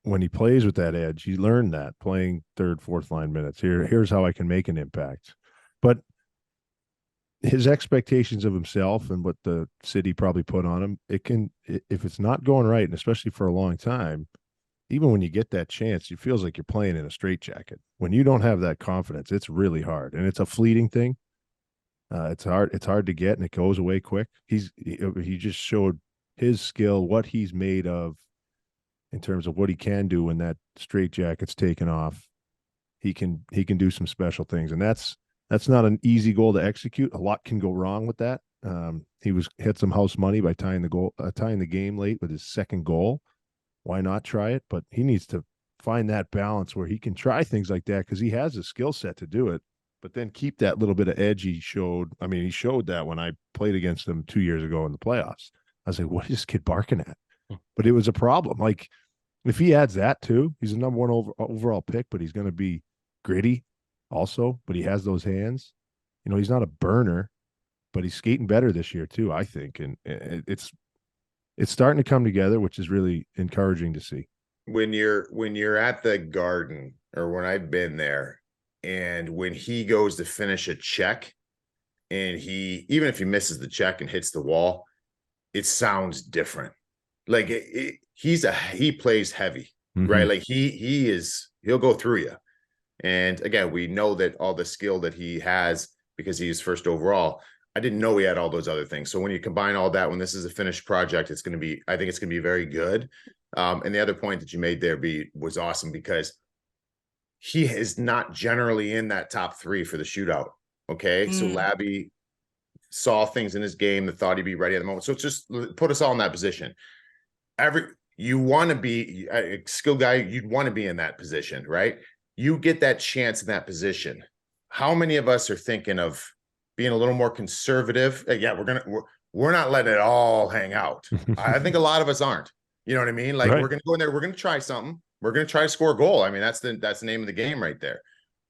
when he plays with that edge, you learn that playing third, fourth line minutes. Here's how I can make an impact. But his expectations of himself and what the city probably put on him, if it's not going right, and especially for a long time, even when you get that chance, it feels like you're playing in a straitjacket. When you don't have that confidence, it's really hard, and it's a fleeting thing. It's hard to get, and it goes away quick. He just showed his skill, what he's made of, in terms of what he can do when that straitjacket's taken off. He can do some special things, and that's not an easy goal to execute. A lot can go wrong with that. He hit some house money by tying the game late with his second goal. Why not try it? But he needs to find that balance where he can try things like that, because he has a skill set to do it, but then keep that little bit of edge he showed. I mean, he showed that when I played against him 2 years ago in the playoffs. I was like, what is this kid barking at? But it was a problem. Like, if he adds that too, he's a number one overall pick, but he's going to be gritty also, but he has those hands. He's not a burner, but he's skating better this year too, I think. And it's starting to come together, which is really encouraging to see. When you're at the Garden, or when I've been there, and when he goes to finish a check, and even if he misses the check and hits the wall, it sounds different. Like he plays heavy, right? Like he'll go through you. And again, we know that all the skill that he has, because he's first overall. I didn't know he had all those other things. So when you combine all that, when this is a finished project, I think it's going to be very good. And the other point that you made there was awesome, because he is not generally in that top three for the shootout. Okay. So Labby saw things in his game that thought he'd be ready at the moment. So it's just put us all in that position. You want to be a skill guy. You'd want to be in that position, right? You get that chance in that position. How many of us are thinking of being a little more conservative? We're not letting it all hang out. I think a lot of us aren't. You know what I mean? Like, right. We're going to go in there. We're going to try something. We're going to try to score a goal. I mean, that's the name of the game right there.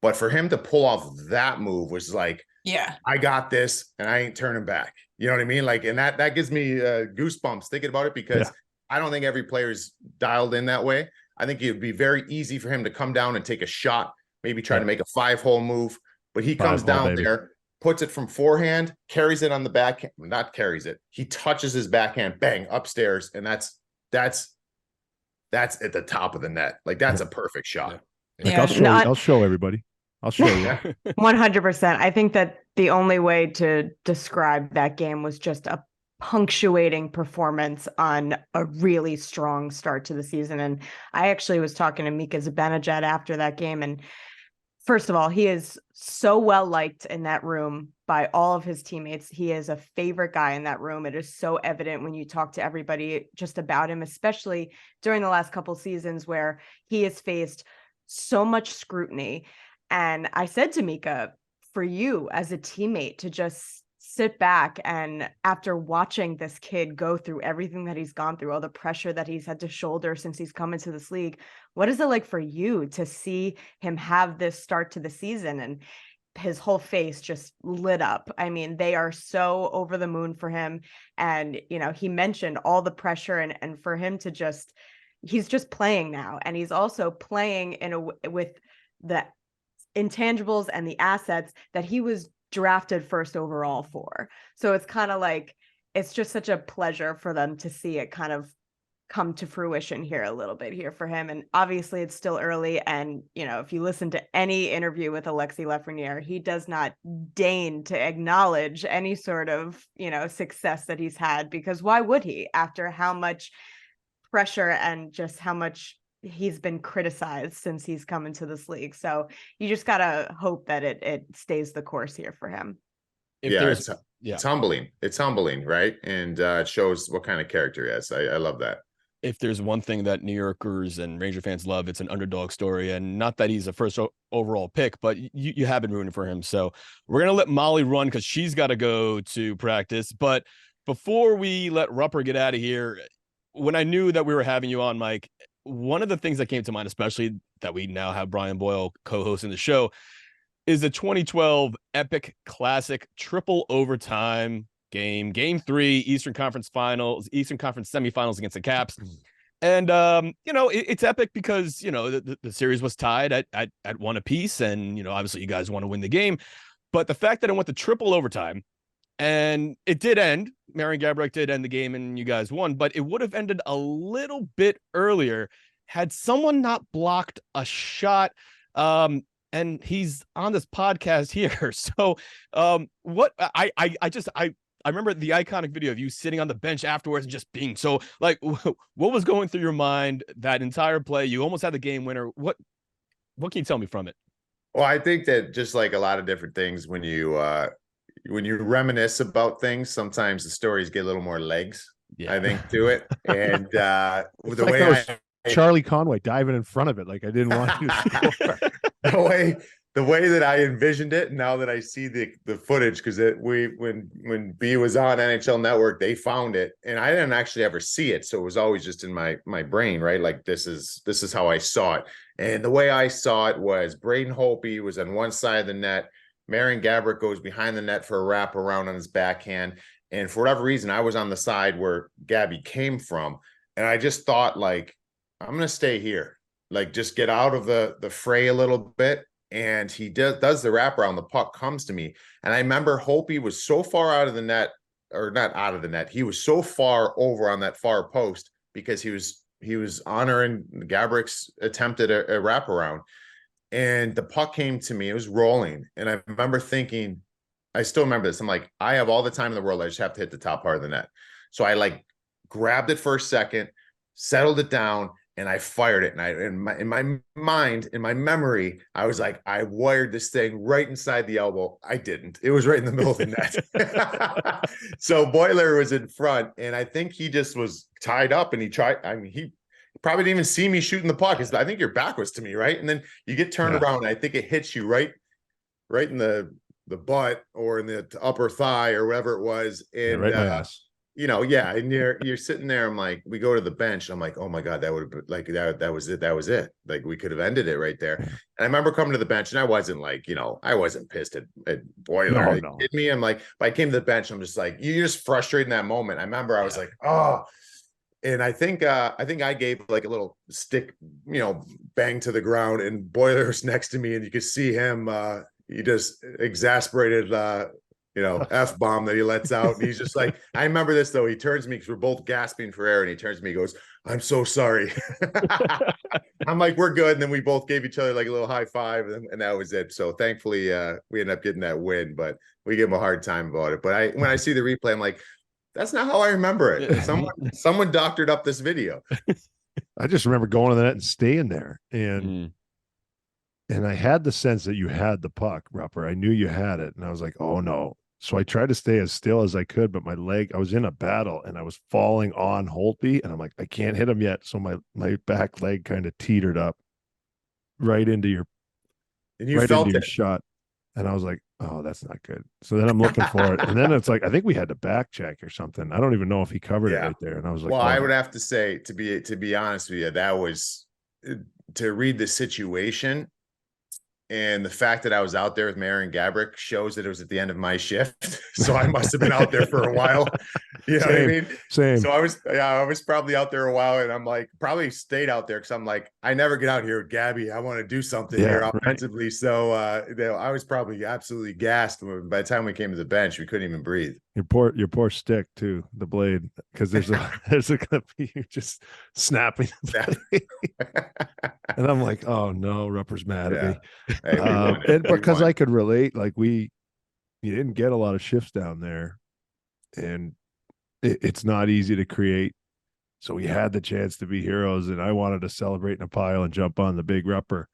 But for him to pull off that move was like, yeah, I got this, and I ain't turning back. You know what I mean? Like, and that gives me goosebumps thinking about it, because I don't think every player's dialed in that way. I think it'd be very easy for him to come down and take a shot, maybe try to make a 5-hole move, but he comes down there, puts it from forehand, carries it on the backhand, not carries it. He touches his backhand, bang, upstairs. And that's at the top of the net. Like, that's a perfect shot. Like, I'll show everybody. I'll show you. 100%. I think that the only way to describe that game was just a punctuating performance on a really strong start to the season. And I actually was talking to Mika Zibanejad after that game, and first of all, he is so well liked in that room by all of his teammates. He is a favorite guy in that room. It is so evident when you talk to everybody just about him, especially during the last couple seasons where he has faced so much scrutiny. And I said to Mika, for you as a teammate to just sit back, and after watching this kid go through everything that he's gone through, all the pressure that he's had to shoulder since he's come into this league, what is it like for you to see him have this start to the season? And his whole face just lit up. I mean, they are so over the moon for him. And, he mentioned all the pressure, and for him to he's just playing now. And he's also playing with the intangibles and the assets that he was drafted first overall for. So it's kind of like, it's just such a pleasure for them to see it kind of come to fruition here a little bit here for him. And obviously it's still early. And, if you listen to any interview with Alexis Lafrenière, he does not deign to acknowledge any sort of, success that he's had, because why would he, after how much pressure and just how much he's been criticized since he's come into this league. So you just got to hope that it stays the course here for him. It's humbling. It's humbling, right? And it shows what kind of character he has. I love that. If there's one thing that New Yorkers and Ranger fans love, it's an underdog story. And not that he's a first overall pick, but you have been rooting for him. So we're going to let Mollie run because she's got to go to practice. But before we let Rupper get out of here, when I knew that we were having you on, Mike, one of the things that came to mind, especially that we now have Brian Boyle co-hosting the show, is the 2012 epic classic triple overtime game 3, Eastern Conference semifinals against the Caps. And it's epic because the series was tied at 1 apiece, and obviously you guys want to win the game, but the fact that it went to triple overtime and it did end, Marian Gaborik did end the game and you guys won, but it would have ended a little bit earlier had someone not blocked a shot. And he's on this podcast here. So what I remember the iconic video of you sitting on the bench afterwards and just being so like, what was going through your mind that entire play? You almost had the game winner. What can you tell me from it? Well, I think that just like a lot of different things, when you reminisce about things, sometimes the stories get a little more legs, I think, to it. And the way Charlie Conway diving in front of it, like I didn't want you to score. The way that I envisioned it, now that I see the footage, because when B was on NHL Network, they found it, and I didn't actually ever see it, so it was always just in my brain, right? Like this is how I saw it, and the way I saw it was Braden Holtby was on one side of the net, Marian Gaborik goes behind the net for a wrap around on his backhand, and for whatever reason, I was on the side where Gabby came from, and I just thought, like, I'm gonna stay here, like just get out of the fray a little bit. And he does the wraparound. The puck comes to me. And I remember Holtby was so far out of the net, or not out of the net. He was so far over on that far post because he was honoring Gaborik's attempt at a wraparound. And the puck came to me. It was rolling. And I remember thinking, I still remember this. I'm like, I have all the time in the world. I just have to hit the top part of the net. So I like grabbed it for a second, settled it down, and I fired it. And in my mind, in my memory, I was like, I wired this thing right inside the elbow. I didn't. It was right in the middle of the net. So Boiler was in front, and I think he just was tied up, and he tried. I mean, he probably didn't even see me shooting the puck. I think your back was to me, right? And then you get turned around, and I think it hits you right in the butt or in the upper thigh or whatever it was. And right in my ass. And you're sitting there. I'm like, we go to the bench. I'm like, oh my God, that would have been like that was it. That was it. Like we could have ended it right there. And I remember coming to the bench, and I wasn't like, I wasn't pissed at Boiler. No. Hit me. I'm like, but I came to the bench. I'm just like, you're just frustrated in that moment. I remember I was like, oh. And I think I gave like a little stick, bang to the ground, and Boiler's next to me, and you could see him. He just exasperated. F-bomb that he lets out. And he's just like, I remember this though. He turns to me because we're both gasping for air, and he turns to me and goes, I'm so sorry. I'm like, we're good. And then we both gave each other like a little high five, and that was it. So thankfully we ended up getting that win, but we give him a hard time about it. But when I see the replay, I'm like, that's not how I remember it. Someone doctored up this video. I just remember going to the net and staying there. And I had the sense that you had the puck, Rupper. I knew you had it. And I was like, oh no. So I tried to stay as still as I could, but I was in a battle, and I was falling on Holtby, and I'm like, I can't hit him yet. So my back leg kind of teetered up right into your, and you felt your shot. And I was like, oh, that's not good. So then I'm looking for it. And then it's like, I think we had to back check or something. I don't even know if he covered it right there. And I was like, well, I would have to say, to be honest with you, that was, to read the situation, and the fact that I was out there with Marian Gaborik shows that it was at the end of my shift. So I must have been out there for a while. You know what I mean? Same. So I was probably out there a while, and I'm like, probably stayed out there because I'm like, I never get out here with Gabby. I want to do something here offensively. Right. So I was probably absolutely gassed. By the time we came to the bench, we couldn't even breathe. Your poor stick too, the blade, because there's a clip of you just snapping the blade. And I'm like, oh no, Rupper's mad at me. Hey, and because I could relate, like you didn't get a lot of shifts down there, and it's not easy to create. So we had the chance to be heroes, and I wanted to celebrate in a pile and jump on the big Rupper.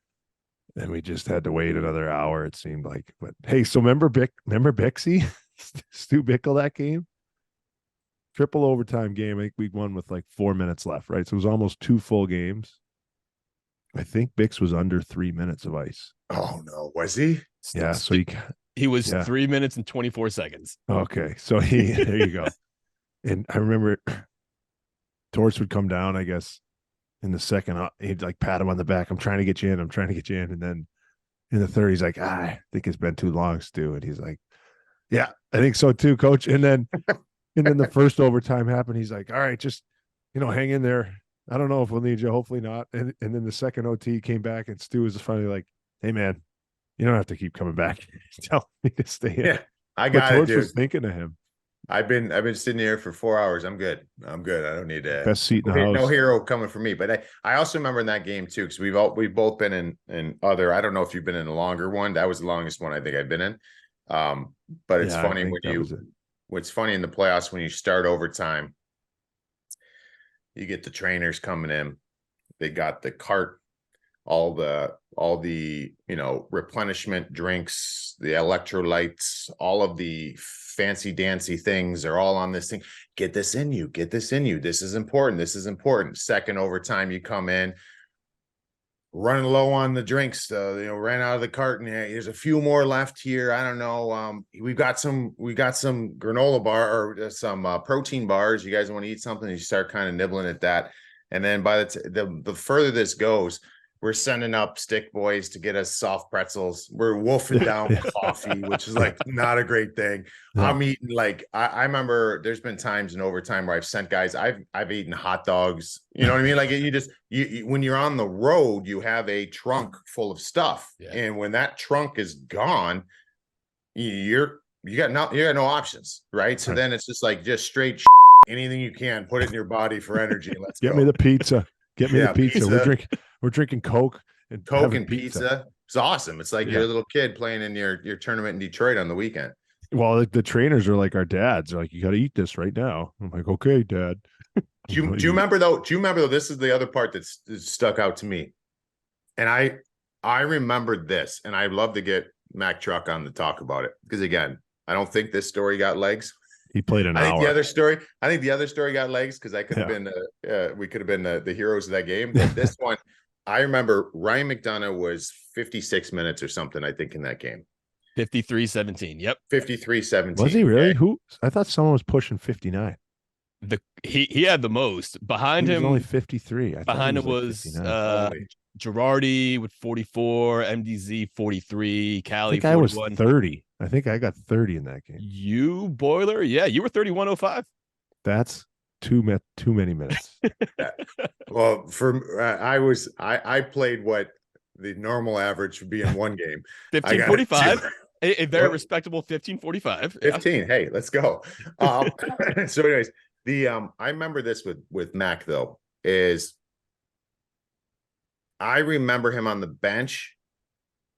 And we just had to wait another hour, it seemed like. But hey, so remember Bixie? Stu Bickle that game? Triple overtime game. I think we won with like 4 minutes left, right? So it was almost 2 full games. I think Bix was under 3 minutes of ice. Oh no, was he? Yeah, so he was 3 minutes and 24 seconds. Okay, so there you go. And I remember Torts would come down, I guess, in the second. He'd like pat him on the back. I'm trying to get you in. And then in the third, he's like, I think it's been too long, Stu. And he's like, yeah, I think so too, coach. And then the first overtime happened. He's like, all right, just, hang in there. I don't know if we'll need you. Hopefully not. And then the second OT came back, and Stu was finally like, hey man, you don't have to keep coming back. Tell me to stay in. Yeah, I got it, dude. Was thinking of him. I've been sitting here for 4 hours. I'm good. I don't need to. Best seat in the house. No hero coming for me. But I also remember in that game too, because we've both been in other. I don't know if you've been in a longer one. That was the longest one I think I've been in. But it's funny what's funny in the playoffs when you start overtime, you get the trainers coming in. They got the cart, all the replenishment drinks, the electrolytes, all of the fancy dancy things are all on this thing. Get this in you. This is important. Second overtime, you come in running low on the drinks. Ran out of the carton. There's a few more left here. I don't know. We got some granola bar or some protein bars. You guys want to eat something? You start kind of nibbling at that. And then by the further this goes, we're sending up stick boys to get us soft pretzels. We're wolfing down coffee, which is like not a great thing. No. I'm eating I remember there's been times in overtime where I've sent guys. I've eaten hot dogs. You know what I mean? Like you when you're on the road, you have a trunk full of stuff, and when that trunk is gone, you got no options, right? So then it's just straight anything you can, put it in your body for energy. Let's get me the pizza. Get me the pizza. We're drinking Coke and pizza. It's awesome. It's like you're a little kid playing in your tournament in Detroit on the weekend. Well, the trainers are like our dads. They're like, you got to eat this right now. I'm like, okay, Dad. Do you remember though? This is the other part that's stuck out to me, and I remembered this, and I'd love to get Mac Truck on to talk about it because again, I don't think this story got legs. He played an hour. I think the other story got legs because I could have been we could have been the heroes of that game. But this one, I remember Ryan McDonough was 56 minutes or something, I think, in that game. 53-17. Yep. 53-17. Was he really? Who? I thought someone was pushing 59. He had the most. Behind him only 53. Behind him was Girardi with 44, MDZ 43, Cali 41. I was 30. I think I got 30 in that game. You, Boiler? Yeah, you were 31.05. That's too many minutes. Well, I played what the normal average would be in one game. 15:45. A very respectable 15:45. 15. Yeah. Hey, let's go. So anyways, I remember this with Mac though, is I remember him on the bench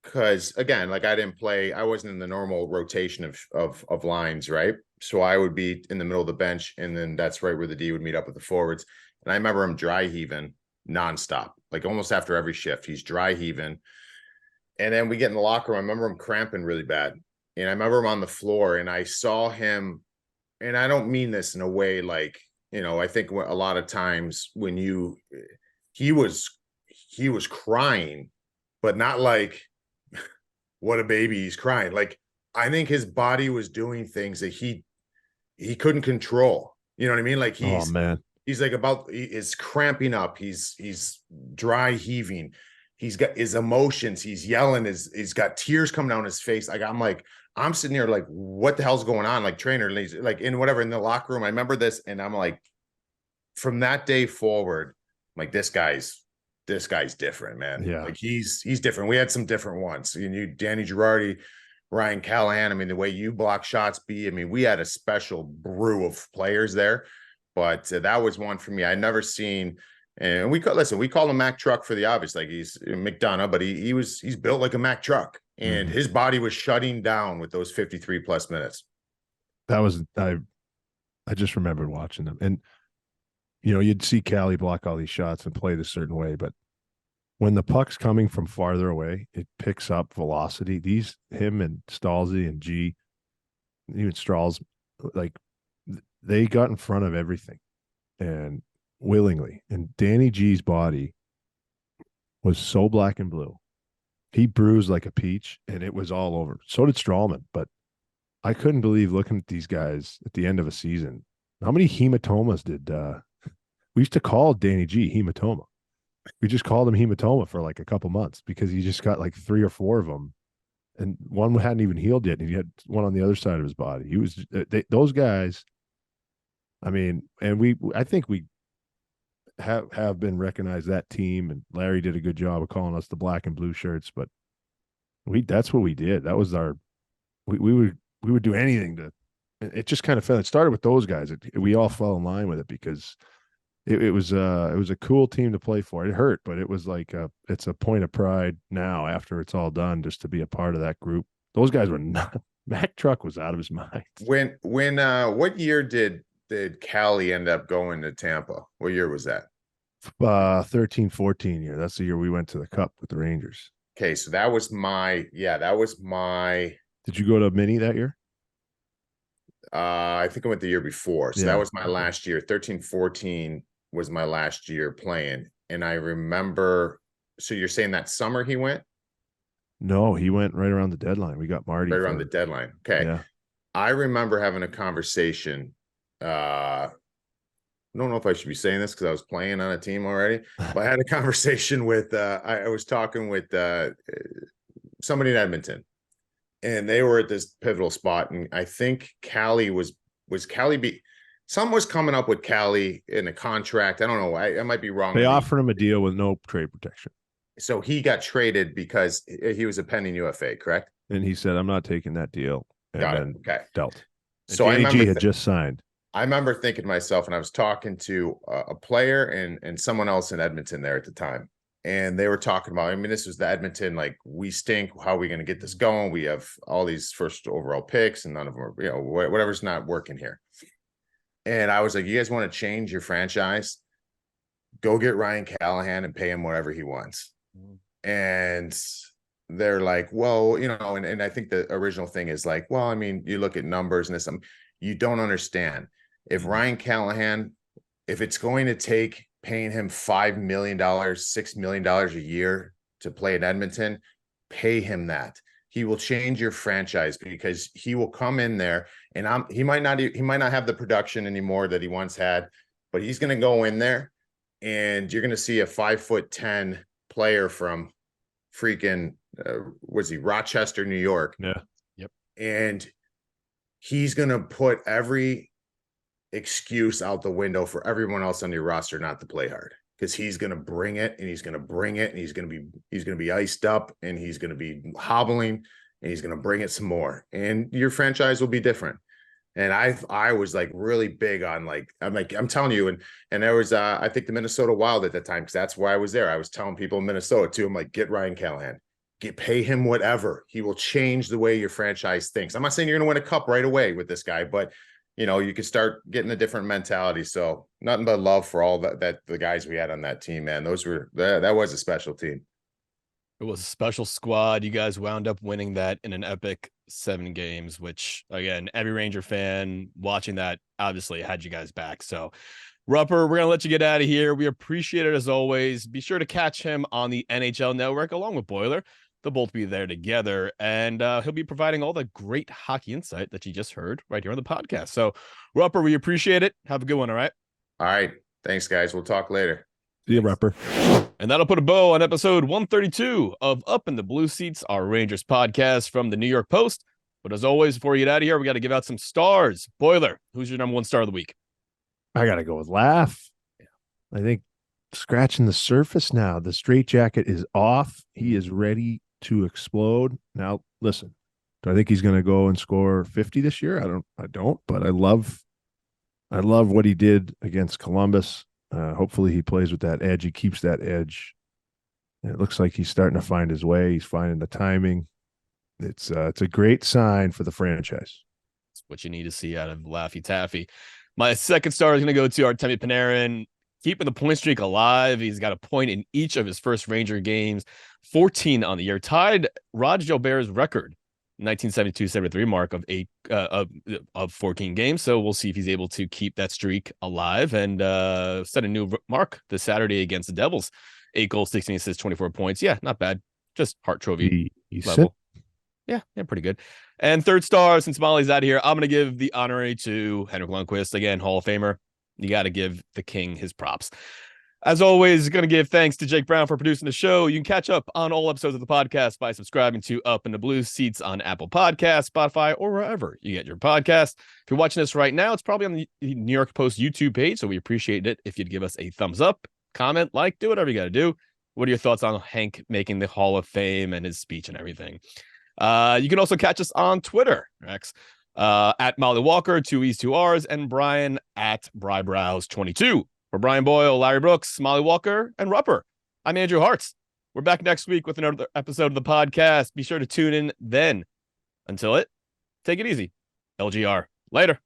because again, like I didn't play, I wasn't in the normal rotation of lines, right? So I would be in the middle of the bench, and then that's right where the D would meet up with the forwards. And I remember him dry heaving nonstop, like almost after every shift, he's dry heaving. And then we get in the locker room. I remember him cramping really bad. And I remember him on the floor, and I saw him, and I don't mean this in a way like, I think a lot of times when he was crying, but not like what a baby, he's crying. Like, I think his body was doing things that he couldn't control. You know what I mean? Like he's like is cramping up. He's dry heaving. He's got his emotions. He's yelling. He's got tears coming down his face. Like, I'm like, I'm sitting here like, what the hell's going on? Like trainer, like in whatever, in the locker room. I remember this, and I'm like, from that day forward, like this guy's different, man. Yeah. Like he's different. We had some different ones. You Danny Girardi, Ryan Callahan. I mean, the way you block shots, I mean, we had a special brew of players there, but that was one for me. I never seen, and we call him Mack Truck for the obvious, like he's McDonough, but he's built like a Mack Truck, and his body was shutting down with those 53 plus minutes. That was, I just remembered watching them, and you'd see Callie block all these shots and play it a certain way, but when the puck's coming from farther away, it picks up velocity. Him and Stalzy and G, even Strahls, like they got in front of everything and willingly. And Danny G's body was so black and blue. He bruised like a peach, and it was all over. So did Strawman, but I couldn't believe looking at these guys at the end of a season. How many hematomas did we used to call Danny G hematoma? We just called him hematoma for like a couple months because he just got like 3 or 4 of them, and one hadn't even healed yet, and he had one on the other side of his body. He was those guys. I mean, and I think we have been recognized, that team, and Larry did a good job of calling us the black and blue shirts, but that's what we did. That was our we would do anything to. It just kind of fell. It started with those guys. We all fell in line with it because it was a cool team to play for. It hurt, but it was like it's a point of pride now after it's all done, just to be a part of that group. Those guys were not. Mack Truck was out of his mind. When what year did Callie end up going to Tampa? What year was that? 13-14 year. That's the year we went to the Cup with the Rangers. Okay, so that was my. Did you go to Mini that year? I think I went the year before. So that was my last year. 13-14 was my last year playing. And I remember, so you're saying that summer he went? No, he went right around the deadline. We got Marty. Right around the deadline. Okay. Yeah. I remember having a conversation. I don't know if I should be saying this because I was playing on a team already, but I had a conversation with, I was talking with somebody in Edmonton, and they were at this pivotal spot. And I think Callie was Callie something was coming up with Callie in a contract. I don't know. I might be wrong. They offered him a deal with no trade protection. So he got traded because he was a pending UFA, correct? And he said, I'm not taking that deal. And Got it. then Okay. Dealt. And So Danny G had just signed. I remember thinking to myself, and I was talking to a player and someone else in Edmonton there at the time. And they were talking about, I mean, this was the Edmonton, like, we stink. How are we going to get this going? We have all these first overall picks, and none of them are, whatever's not working here. And I was like, you guys want to change your franchise? Go get Ryan Callahan and pay him whatever he wants. And they're like, well, and I think the original thing is like, well, I mean, you look at numbers and this, you don't understand. If Ryan Callahan, if it's going to take paying him $5 million, $6 million a year to play in Edmonton, pay him that. He will change your franchise because he will come in there and he might not have the production anymore that he once had, but he's going to go in there and you're going to see a 5'10" player from freaking was he Rochester, New York? Yeah. Yep. And he's going to put every excuse out the window for everyone else on your roster not to play hard, because he's going to bring it and he's going to bring it and he's going to be iced up and he's going to be hobbling and he's going to bring it some more, and your franchise will be different. And I was like really big on I'm telling you, and there was I think the Minnesota Wild at that time, because that's why I was there. I was telling people in Minnesota too, I'm like, get Ryan Callahan, pay him whatever. He will change the way your franchise thinks. I'm not saying you're going to win a cup right away with this guy, but you could start getting a different mentality. So nothing but love for all that the guys we had on that team, man. That was a special team. It was a special squad. You guys wound up winning that in an epic 7 games, which, again, every Ranger fan watching that obviously had you guys back. So, Rupper, we're going to let you get out of here. We appreciate it as always. Be sure to catch him on the NHL Network along with Boiler. They'll both be there together, and he'll be providing all the great hockey insight that you just heard right here on the podcast. So, Rupper, we appreciate it. Have a good one, all right? All right. Thanks, guys. We'll talk later. See you, Rupper. And that'll put a bow on episode 132 of Up in the Blue Seats, our Rangers podcast from the New York Post. But as always, before we get out of here, we got to give out some stars. Boiler, who's your number one star of the week? I got to go with Laugh. I think scratching the surface now. The straitjacket is off. He is ready to explode. Now, listen, do I think he's going to go and score 50 this year? I don't, but I love what he did against Columbus. Hopefully he plays with that edge. He keeps that edge. And it looks like he's starting to find his way. He's finding the timing. It's a great sign for the franchise. It's what you need to see out of Laffy Taffy. My second star is going to go to Artemi Panarin, keeping the point streak alive. He's got a point in each of his first Ranger games, 14 on the year, tied Rod Gilbert's record, 1972-73 mark of 14 games. So we'll see if he's able to keep that streak alive and set a new mark this Saturday against the Devils. 8 goals, 16 assists, 24 points. Yeah, not bad. Just Hart Trophy level. Yeah, pretty good. And third star, since Mollie's out of here, I'm going to give the honorary to Henrik Lundqvist. Again, Hall of Famer. You got to give the king his props. As always, going to give thanks to Jake Brown for producing the show. You can catch up on all episodes of the podcast by subscribing to Up in the Blue Seats on Apple Podcasts, Spotify, or wherever you get your podcast. If you're watching this right now, it's probably on the New York Post YouTube page, so we appreciate it if you'd give us a thumbs up, comment, like, do whatever you got to do. What are your thoughts on Hank making the Hall of Fame and his speech and everything? You can also catch us on Twitter, Rex, at Mollie Walker, 2 E's, 2 R's, and Brian at Brybrows22. For Brian Boyle, Larry Brooks, Mollie Walker, and Rupper, I'm Andrew Harts. We're back next week with another episode of the podcast. Be sure to tune in then. Until it, take it easy. LGR. Later.